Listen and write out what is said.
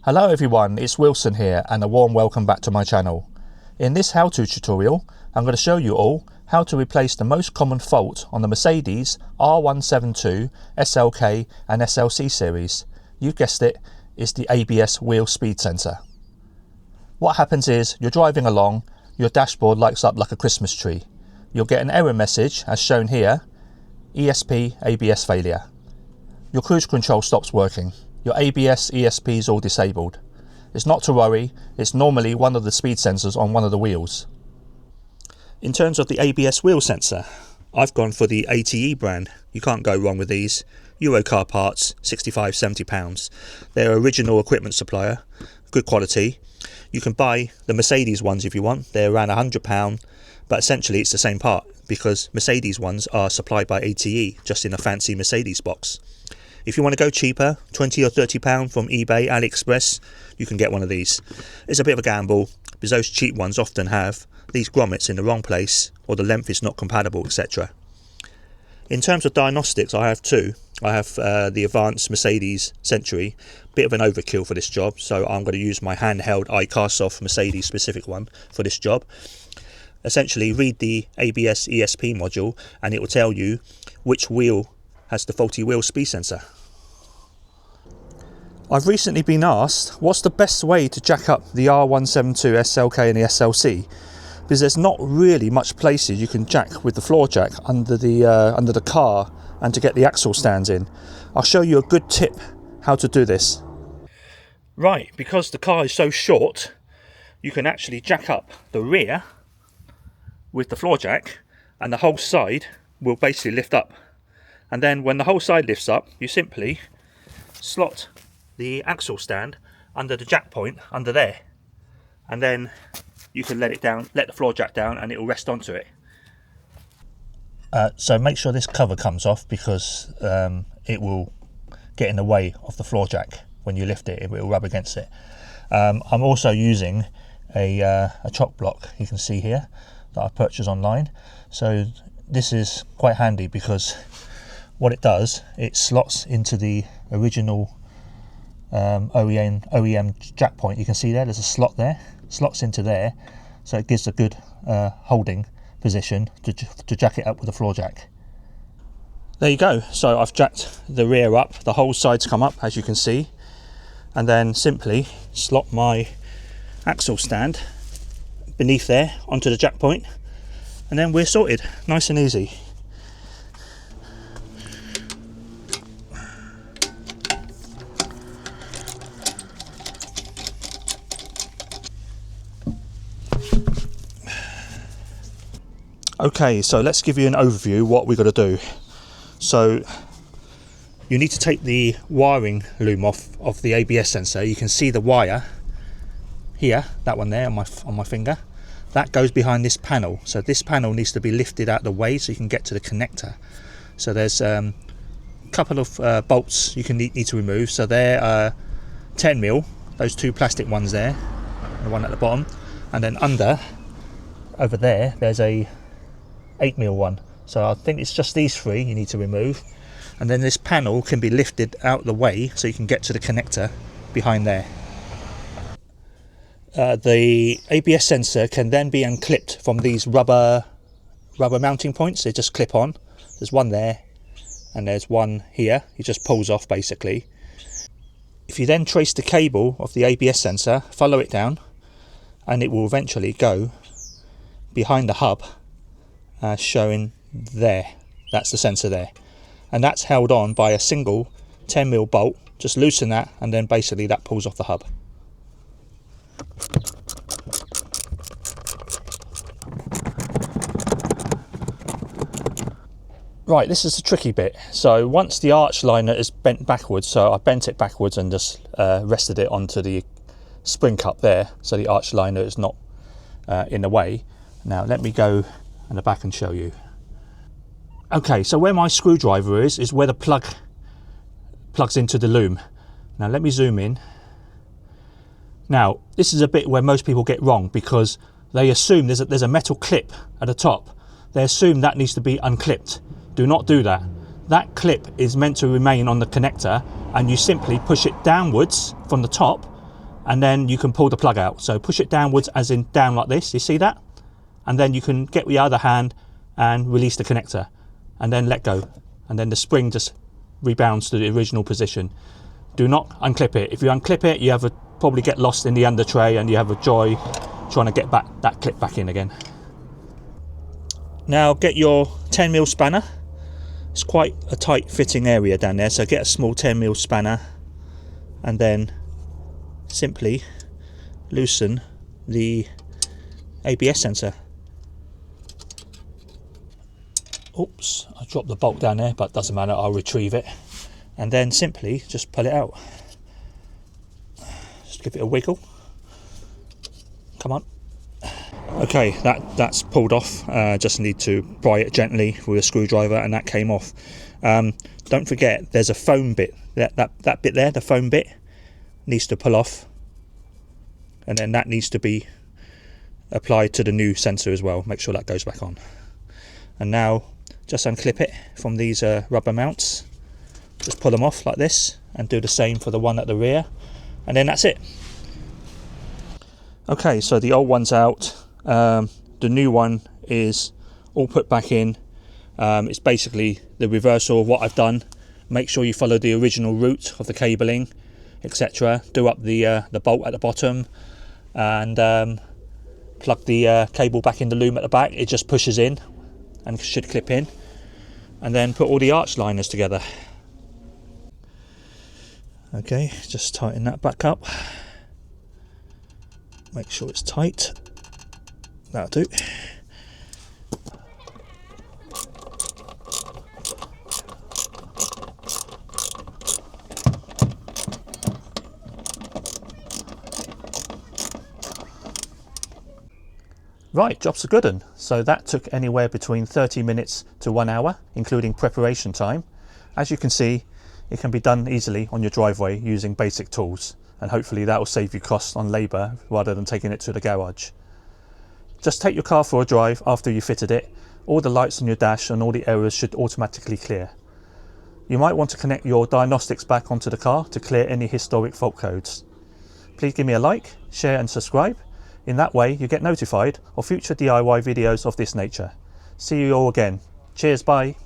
Hello everyone, it's Wilson here and a warm welcome back to my channel. In this how-to tutorial, I'm going to show you all how to replace the most common fault on the Mercedes R172 SLK and SLC series. You've guessed it, it's the ABS wheel speed sensor. What happens is, you're driving along, your dashboard lights up like a Christmas tree. You'll get an error message as shown here, ESP ABS failure. Your cruise control stops working. Your ABS ESP is all disabled. It's not to worry, it's normally one of the speed sensors on one of the wheels. In terms of the ABS wheel sensor, I've gone for the ATE brand. You can't go wrong with these. Eurocar parts, £65–70. They're original equipment supplier, good quality. You can buy the Mercedes ones if you want, they're around £100, but essentially it's the same part because Mercedes ones are supplied by ATE, just in a fancy Mercedes box. If you want to go cheaper, £20 or £30 from eBay, AliExpress, you can get one of these. It's a bit of a gamble because those cheap ones often have these grommets in the wrong place or the length is not compatible, etc. In terms of diagnostics, I have two. I have the advanced Mercedes Century, bit of an overkill for this job, so I'm going to use my handheld iCarsoft Mercedes specific one for this job. Essentially, read the ABS ESP module and it will tell you which wheel has the faulty wheel speed sensor. I've recently been asked what's the best way to jack up the R172 SLK and the SLC, because there's not really much places you can jack with the floor jack under the car and to get the axle stands in. I'll show you a good tip how to do this. Right, because the car is so short, you can actually jack up the rear with the floor jack and the whole side will basically lift up. And then when the whole side lifts up, you simply slot the axle stand under the jack point under there, and then you can let the floor jack down and it will rest onto it. So make sure this cover comes off because it will get in the way of the floor jack. When you lift it, it will rub against it. I'm also using a chock block, you can see here, that I purchased online. So this is quite handy because what it does, it slots into the original OEM jack point. You can see there's a slot there, slots into there, so it gives a good holding position to jack it up with a floor jack. There you go. So I've jacked the rear up, the whole side's come up as you can see, and then simply slot my axle stand beneath there onto the jack point, and then we're sorted, nice and easy. Okay, so let's give you an overview what we've got to do. So you need to take the wiring loom off of the ABS sensor. You can see the wire here, that one there on my finger. That goes behind this panel. So this panel needs to be lifted out of the way so you can get to the connector. So there's a couple of bolts you need to remove. So they're 10mm, those two plastic ones there, the one at the bottom, and then over there there's a 8mm one. So I think it's just these three you need to remove, and then this panel can be lifted out of the way so you can get to the connector behind there. The ABS sensor can then be unclipped from these rubber mounting points. They just clip on. There's one there and there's one here. It just pulls off basically. If you then trace the cable of the ABS sensor, follow it down, and it will eventually go behind the hub, showing there. That's the sensor there, and that's held on by a single 10mm bolt. Just loosen that and then basically that pulls off the hub. Right, this is the tricky bit. So once the arch liner is bent backwards, so I bent it backwards and just rested it onto the spring cup there so the arch liner is not in the way. Now let me go in the back and show you. Okay, so where my screwdriver is where the plug plugs into the loom. Now let me zoom in. Now this is a bit where most people get wrong because they assume there's a metal clip at the top. They assume that needs to be unclipped. Do not do that. That clip is meant to remain on the connector, and you simply push it downwards from the top and then you can pull the plug out. So push it downwards, as in down like this, you see that? And then you can get with your other hand and release the connector, and then let go, and then the spring just rebounds to the original position. Do not unclip it. If you unclip it, you have probably get lost in the under tray, and you have a joy trying to get back that clip back in again. Now get your 10mm spanner. It's quite a tight fitting area down there, so get a small 10mm spanner and then simply loosen the ABS sensor. Oops, I dropped the bolt down there, but doesn't matter, I'll retrieve it. And then simply just pull it out. Just give it a wiggle. Come on. Okay, that's pulled off. Just need to pry it gently with a screwdriver, and that came off. Don't forget, there's a foam bit. That bit there, the foam bit, needs to pull off, and then that needs to be applied to the new sensor as well. Make sure that goes back on. And now just unclip it from these rubber mounts. Just pull them off like this, and do the same for the one at the rear, and then that's it. Okay, so the old one's out. The new one is all put back in. It's basically the reversal of what I've done. Make sure you follow the original route of the cabling, etc. Do up the bolt at the bottom, and plug the cable back in the loom at the back. It just pushes in and should clip in, and then put all the arch liners together. Okay, just tighten that back up. Make sure it's tight. That'll do. Right, job's a good one. So that took anywhere between 30 minutes to 1 hour, including preparation time. As you can see, it can be done easily on your driveway using basic tools, and hopefully that will save you costs on labour rather than taking it to the garage. Just take your car for a drive after you fitted it. All the lights on your dash and all the errors should automatically clear. You might want to connect your diagnostics back onto the car to clear any historic fault codes. Please give me a like, share and subscribe. In that way you get notified of future DIY videos of this nature. See you all again. Cheers, bye.